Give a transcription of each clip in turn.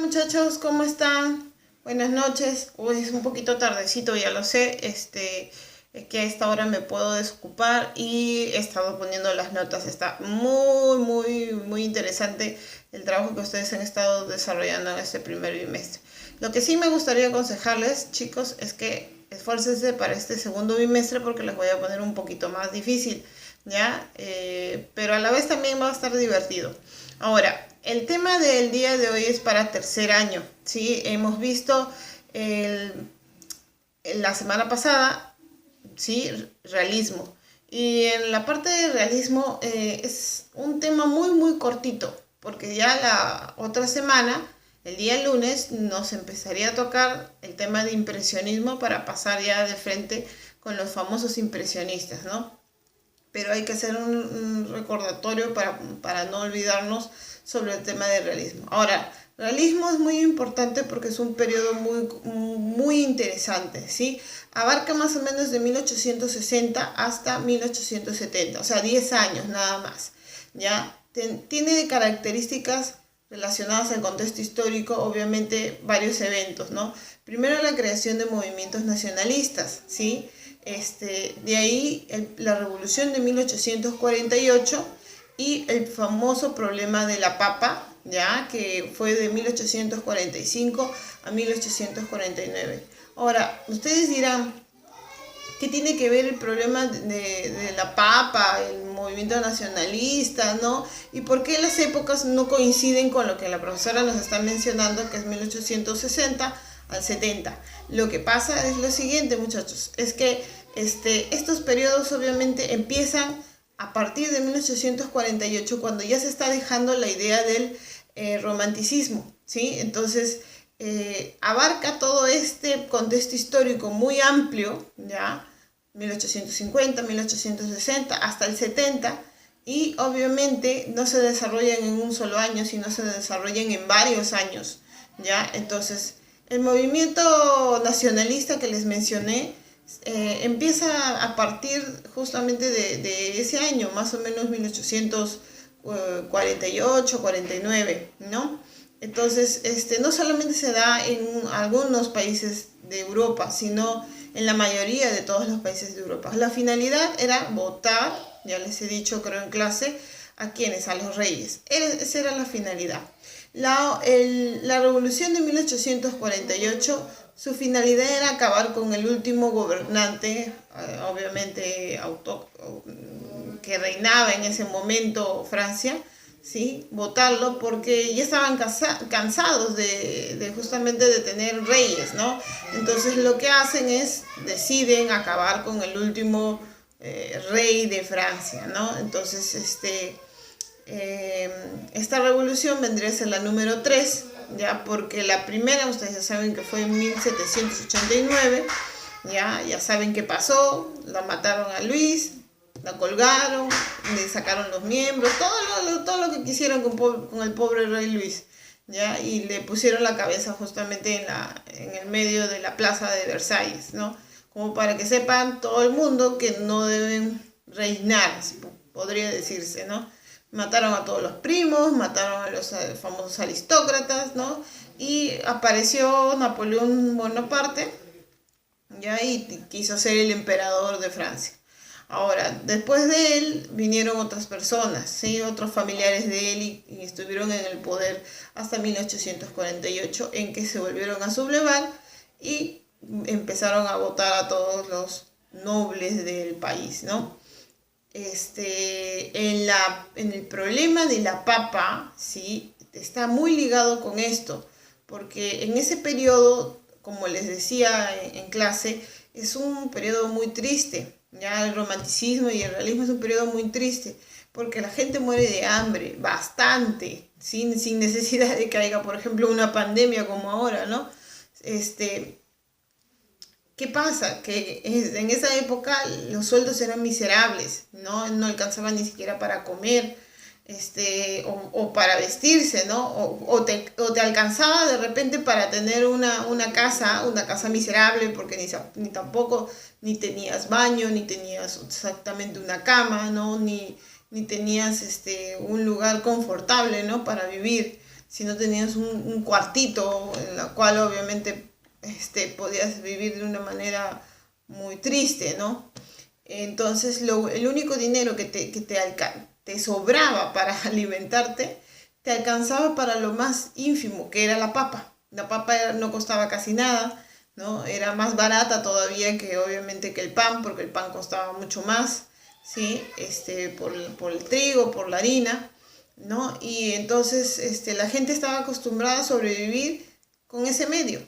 Muchachos, ¿cómo están? Buenas noches. Hoy es un poquito tardecito, ya lo sé. Es que a esta hora me puedo desocupar y he estado poniendo las notas. Está muy interesante el trabajo que ustedes han estado desarrollando en este primer bimestre. Lo que sí me gustaría aconsejarles, chicos, es que esfuércense para este segundo bimestre porque les voy a poner un poquito más difícil, ¿ya? Pero a la vez también va a estar divertido. Ahora, el tema del día de hoy es para tercer año, ¿sí? Hemos visto el, la semana pasada, ¿sí? Realismo. Y en la parte de realismo es un tema muy cortito, porque ya la otra semana, el día lunes, nos empezaría a tocar el tema de impresionismo para pasar ya de frente con los famosos impresionistas, ¿no? Pero hay que hacer un recordatorio para no olvidarnos sobre el tema del realismo. Ahora, realismo es muy importante porque es un periodo muy interesante, ¿sí? Abarca más o menos de 1860 hasta 1870, o sea, 10 años nada más, ¿ya? Tiene características relacionadas al contexto histórico, obviamente varios eventos, ¿no? Primero la creación de movimientos nacionalistas, ¿sí? De ahí la revolución de 1848 y el famoso problema de la papa, ya que fue de 1845 a 1849. Ahora, ustedes dirán, ¿qué tiene que ver el problema de la papa, el movimiento nacionalista, ¿no? ¿Y por qué las épocas no coinciden con lo que la profesora nos está mencionando, que es 1860 al 70? Lo que pasa es lo siguiente, muchachos, es que estos periodos obviamente empiezan a partir de 1848, cuando ya se está dejando la idea del romanticismo, ¿sí? Entonces, abarca todo este contexto histórico muy amplio, ¿ya? 1850, 1860, hasta el 70, y obviamente no se desarrollan en un solo año, sino se desarrollan en varios años, ¿ya? Entonces, el movimiento nacionalista que les mencioné empieza a partir justamente de ese año, más o menos 1848, 49, ¿no? Entonces, no solamente se da en algunos países de Europa, sino en la mayoría de todos los países de Europa. La finalidad era votar, ya les he dicho creo en clase, a quienes, a los reyes. Esa era la finalidad. La revolución de 1848, su finalidad era acabar con el último gobernante, obviamente que reinaba en ese momento Francia, ¿sí? Votarlo porque ya estaban cansados de justamente de tener reyes, ¿no? Entonces lo que hacen es, deciden acabar con el último rey de Francia, ¿no? Entonces, esta revolución vendría a ser la número 3, ya, porque la primera, ustedes ya saben que fue en 1789, ya saben qué pasó, la mataron a Luis, la colgaron, le sacaron los miembros, todo lo que quisieron con el pobre rey Luis, ya, y le pusieron la cabeza justamente en el medio de la plaza de Versalles, ¿no? Como para que sepan todo el mundo que no deben reinar, podría decirse, ¿no? Mataron a todos los primos, mataron a los famosos aristócratas, ¿no? Y apareció Napoleón Bonaparte, ya, y quiso ser el emperador de Francia. Ahora, después de él vinieron otras personas, ¿sí? Otros familiares de él y estuvieron en el poder hasta 1848, en que se volvieron a sublevar y empezaron a votar a todos los nobles del país, ¿no? En el problema de la papa, ¿sí? Está muy ligado con esto, porque en ese periodo, como les decía en clase, es un periodo muy triste. Ya el romanticismo y el realismo es un periodo muy triste, porque la gente muere de hambre, bastante, sin necesidad de que haya, por ejemplo, una pandemia como ahora, ¿no? ¿Qué pasa? Que en esa época los sueldos eran miserables, no alcanzaban ni siquiera para comer, o para vestirse, ¿no? O te alcanzaba de repente para tener una casa miserable, porque ni tampoco ni tenías baño, ni tenías exactamente una cama, ¿no? Ni tenías un lugar confortable, ¿no? Para vivir, si no tenías un cuartito en la cual obviamente podías vivir de una manera muy triste, ¿no? Entonces el único dinero te sobraba para alimentarte, te alcanzaba para lo más ínfimo, que era la papa. La papa no costaba casi nada, ¿no? Era más barata todavía que obviamente que el pan, porque el pan costaba mucho más, ¿sí? Por el trigo, por la harina, ¿no? Y entonces la gente estaba acostumbrada a sobrevivir con ese medio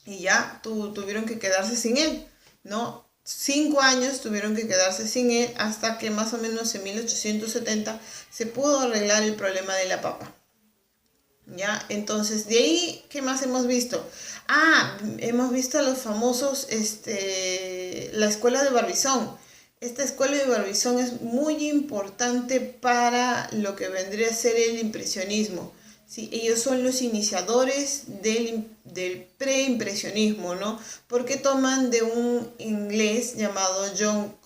y ya tuvieron que quedarse sin él, ¿no? 5 años tuvieron que quedarse sin él hasta que más o menos en 1870 se pudo arreglar el problema de la papa. ¿Ya? Entonces, de ahí, ¿qué más hemos visto? Hemos visto a los famosos, la escuela de Barbizón. Esta escuela de Barbizón es muy importante para lo que vendría a ser el impresionismo. ¿Sí? Ellos son los iniciadores del preimpresionismo, ¿no? Porque toman de un inglés llamado John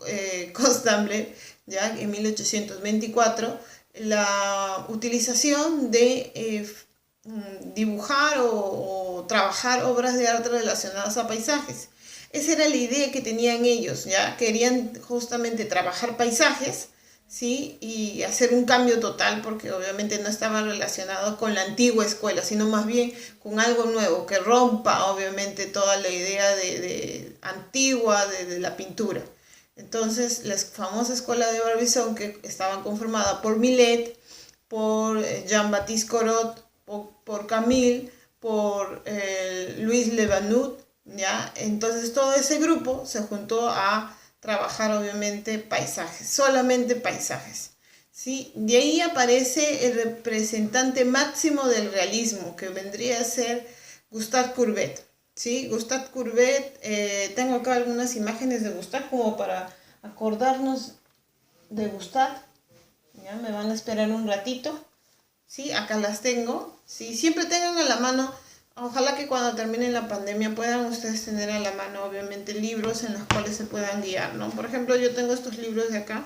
Constable, ya en 1824, la utilización de dibujar o trabajar obras de arte relacionadas a paisajes. Esa era la idea que tenían ellos, ¿ya? Querían justamente trabajar paisajes, ¿sí? Y hacer un cambio total, porque obviamente no estaba relacionado con la antigua escuela, sino más bien con algo nuevo, que rompa obviamente toda la idea antigua de la pintura. Entonces, la famosa escuela de Barbizon, que estaba conformada por Millet, por Jean-Baptiste Corot, por Camille, por Louis Le Banut, ¿ya? Entonces todo ese grupo se juntó a trabajar obviamente paisajes, solamente paisajes, ¿sí? De ahí aparece el representante máximo del realismo, que vendría a ser Gustave Courbet, ¿sí? Gustave Courbet, tengo acá algunas imágenes de Gustave como para acordarnos de Gustave, ¿ya? Me van a esperar un ratito. Sí, acá las tengo. Sí, siempre tengan a la mano. Ojalá que cuando termine la pandemia puedan ustedes tener a la mano, obviamente, libros en los cuales se puedan guiar, ¿no? Por ejemplo, yo tengo estos libros de acá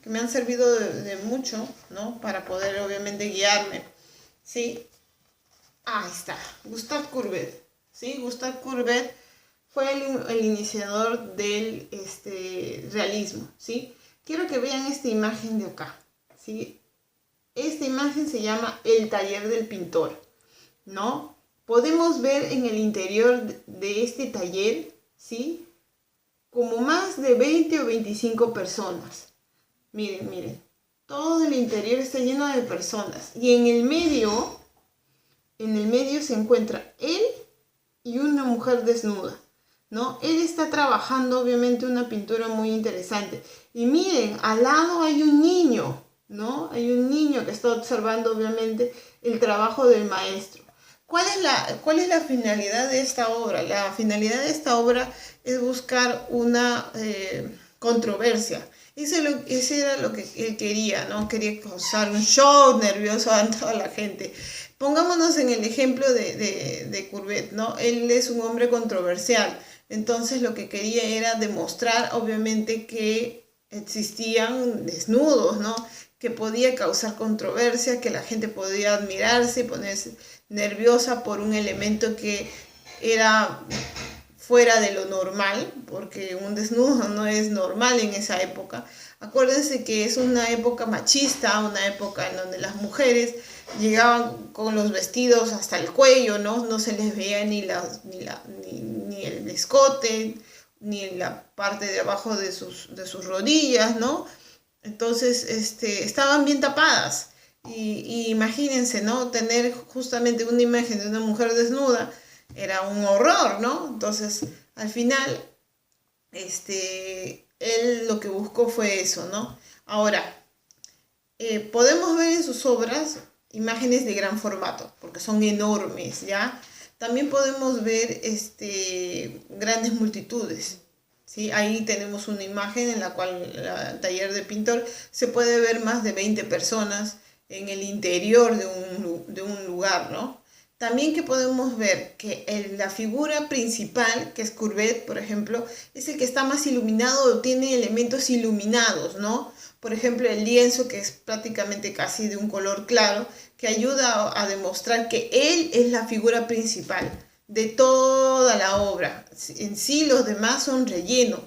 que me han servido de mucho, ¿no? Para poder, obviamente, guiarme. Sí. Ahí está. Gustave Courbet. Sí, Gustave Courbet fue el iniciador del realismo, ¿sí? Quiero que vean esta imagen de acá, ¿sí? Esta imagen se llama El taller del pintor, ¿no? Podemos ver en el interior de este taller, ¿sí? Como más de 20 o 25 personas. Miren, miren. Todo el interior está lleno de personas. Y en el medio se encuentra él y una mujer desnuda, ¿no? Él está trabajando, obviamente, una pintura muy interesante. Y miren, al lado hay un niño, ¿no? Hay un niño que está observando obviamente el trabajo del maestro. ¿Cuál es la finalidad de esta obra? La finalidad de esta obra es buscar una controversia. Ese era lo que él quería, ¿no? Quería causar un show nervioso a toda la gente. Pongámonos en el ejemplo de Courbet, ¿no? Él es un hombre controversial. Entonces lo que quería era demostrar obviamente que existían desnudos, ¿no? Que podía causar controversia, que la gente podía admirarse y ponerse nerviosa por un elemento que era fuera de lo normal, porque un desnudo no es normal en esa época. Acuérdense que es una época machista, una época en donde las mujeres llegaban con los vestidos hasta el cuello, ¿no? No se les veía ni el escote, ni la parte de abajo de sus rodillas, ¿no? Entonces, estaban bien tapadas. Y imagínense, ¿no? Tener justamente una imagen de una mujer desnuda era un horror, ¿no? Entonces, al final, él lo que buscó fue eso, ¿no? Ahora, podemos ver en sus obras imágenes de gran formato, porque son enormes, ¿ya? También podemos ver grandes multitudes, ¿sí? Ahí tenemos una imagen en la cual el taller de pintor se puede ver más de 20 personas en el interior de un lugar, ¿no? También que podemos ver que la figura principal, que es Courbet, por ejemplo, es el que está más iluminado o tiene elementos iluminados, ¿no? Por ejemplo, el lienzo, que es prácticamente casi de un color claro, que ayuda a demostrar que él es la figura principal de toda la obra. En sí los demás son relleno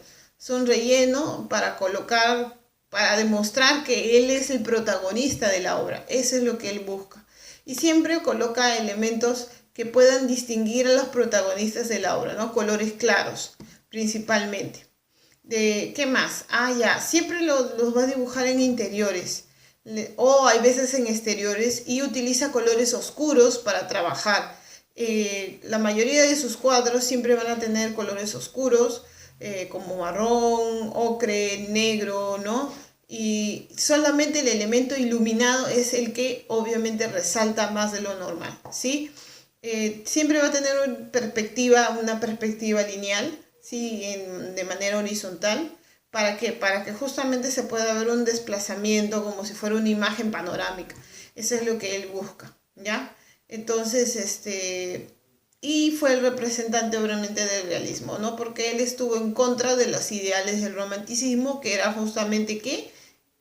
para colocar, para demostrar que él es el protagonista de la obra. Eso es lo que él busca. Y siempre coloca elementos que puedan distinguir a los protagonistas de la obra, ¿no? Colores claros, principalmente. ¿Qué más? Ya, siempre los va a dibujar en interiores o hay veces en exteriores y utiliza colores oscuros para trabajar. La mayoría de sus cuadros siempre van a tener colores oscuros, como marrón, ocre, negro, ¿no? Y solamente el elemento iluminado es el que obviamente resalta más de lo normal, ¿sí? Siempre va a tener una perspectiva lineal, ¿sí? De manera horizontal. ¿Para qué? Para que justamente se pueda ver un desplazamiento como si fuera una imagen panorámica. Eso es lo que él busca, ¿ya? Entonces, y fue el representante obviamente del realismo, ¿no? Porque él estuvo en contra de los ideales del romanticismo, que era justamente ¿qué?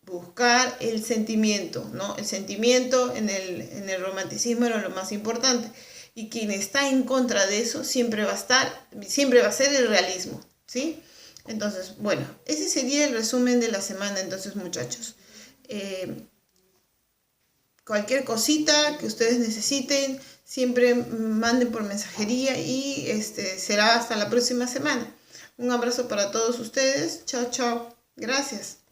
Buscar el sentimiento, ¿no? El sentimiento en el romanticismo era lo más importante. Y quien está en contra de eso siempre va a ser el realismo, ¿sí? Entonces, bueno, ese sería el resumen de la semana, entonces, muchachos. Cualquier cosita que ustedes necesiten, siempre manden por mensajería y será hasta la próxima semana. Un abrazo para todos ustedes. Chao, chao. Gracias.